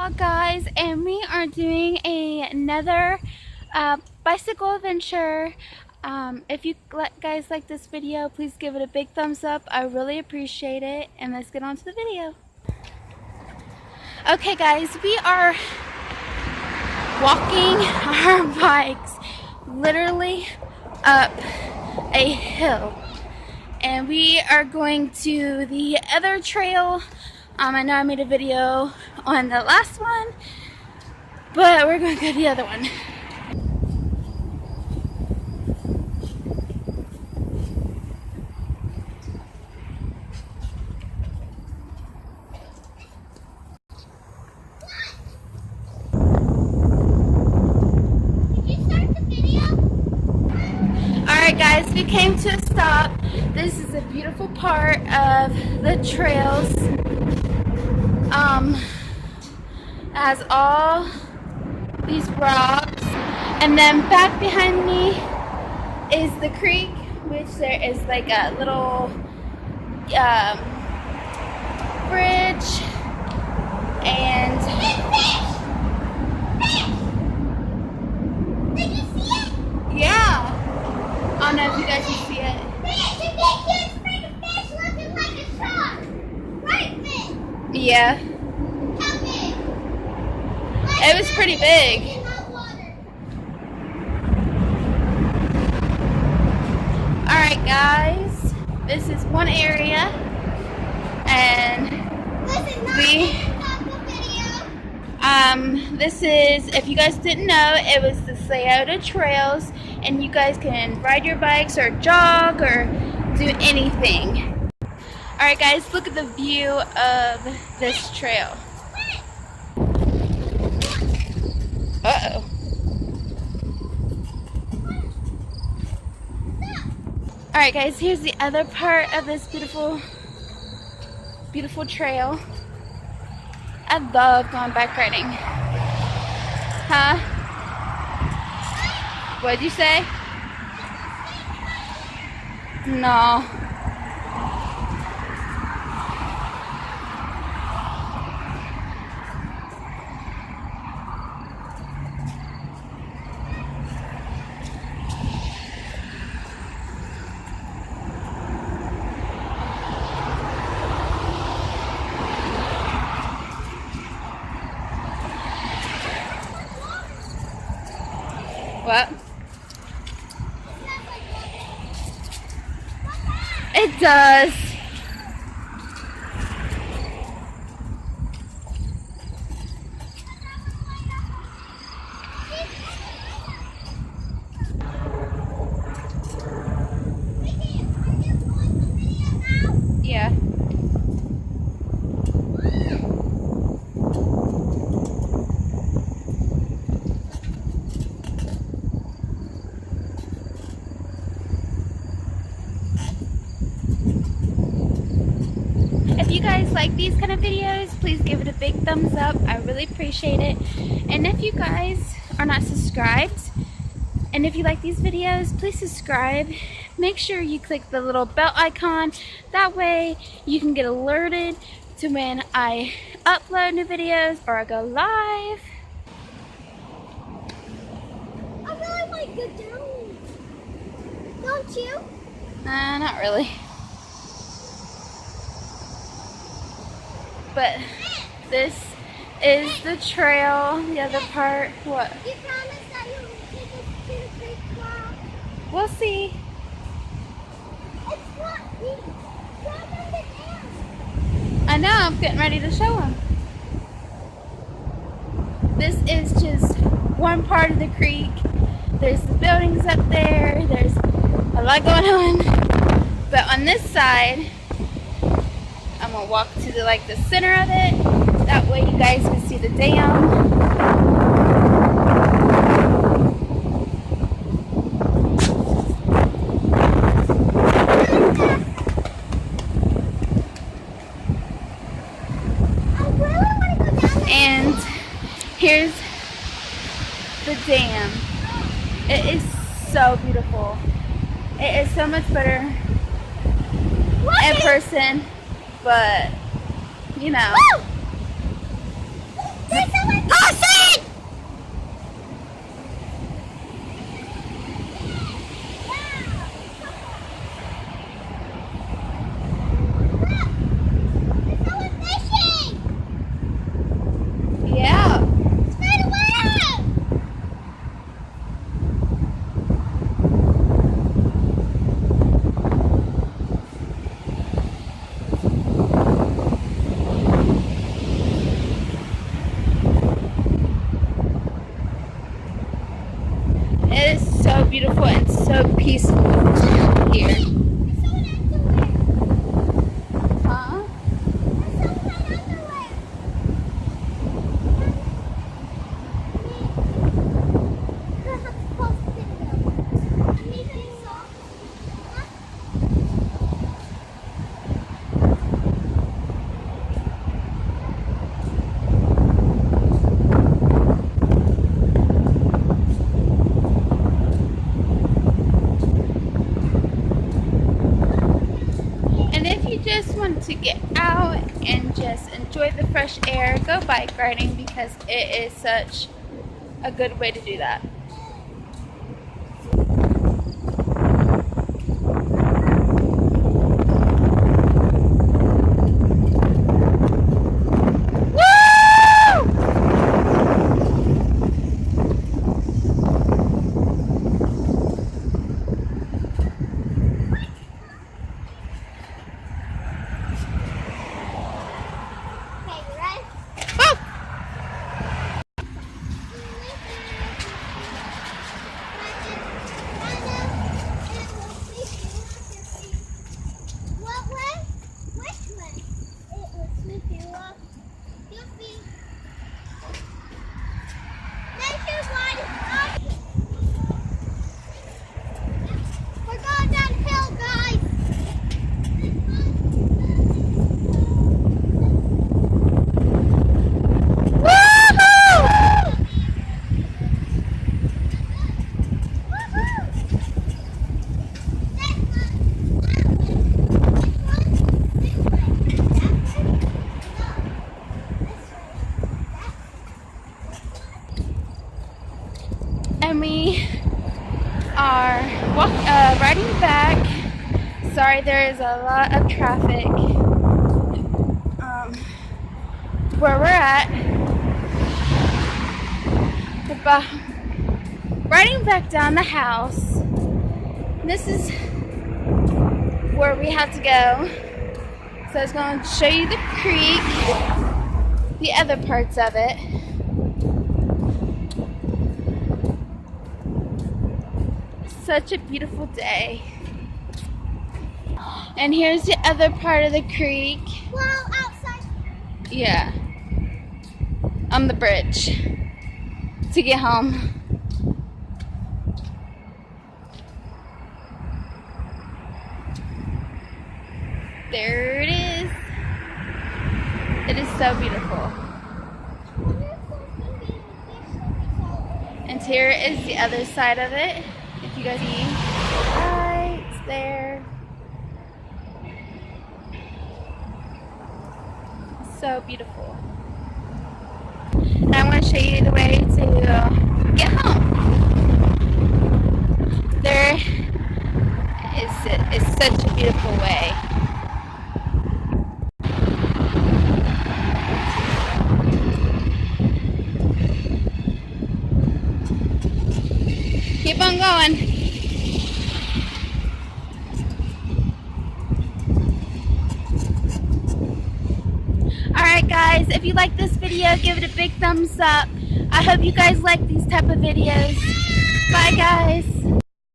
Aloha guys, and we are doing another bicycle adventure. If you guys like this video, please give it a big thumbs up. I really appreciate it, and let's get on to the video. Okay guys, we are walking our bikes literally up a hill, and we are going to the other trail. I know I made a video on the last one, but we're going to go to the other one. Alright guys, we came to a stop. This is a beautiful part of the trails. It has all these rocks, and then back behind me is the creek, which there is like a little bridge, and Did you see it? yeah, I don't know if you guys can see it. Fish! A big, huge big fish looking like a shark. Great fish. Yeah, How big? it was pretty big. In hot water. Alright guys, this is one area, and Listen, not We- a taco video. this is, if you guys didn't know, it was the Scioto Trails, and you guys can ride your bikes or jog or do anything. Alright guys, look at the view of this trail. Uh-oh. Alright guys, here's the other part of this beautiful trail. I love going bike riding. Huh? What'd you say? No. What? It does. Yeah. If you guys like these kind of videos, please give it a big thumbs up. I really appreciate it. And if you guys are not subscribed, and if you like these videos, please subscribe. Make sure you click the little bell icon. That way you can get alerted to when I upload new videos or I go live. I really want to go down. Don't you? Not really. But this is the trail. The other part, what? You promised that you would take us to the creek walk. We'll see. It's what we got on the dam. I know, I'm getting ready to show them. This is just one part of the creek. There's the buildings up there. There's a lot going on. But on this side, I'm gonna walk to the center of it. That way you guys can see the dam. I really want to go down there. And here's the dam. It is so beautiful. It is so much better in person, but you know. Woo! There's some beautiful and so peaceful here. Huh? And if you just want to get out and just enjoy the fresh air, go bike riding because it is such a good way to do that. And we are riding back. Sorry, there is a lot of traffic where we're at. But riding back down the house. This is where we have to go. So I was going to show you the creek, the other parts of it. Such a beautiful day. And here's the other part of the creek. Well, outside. Yeah. On the bridge to get home. There it is. It is so beautiful. And here is the other side of it. If you guys see, right there. So beautiful. And I want to show you the way to get home. There is such a beautiful way. Keep on going. Alright guys, if you like this video, give it a big thumbs up. I hope you guys like these type of videos. Bye guys.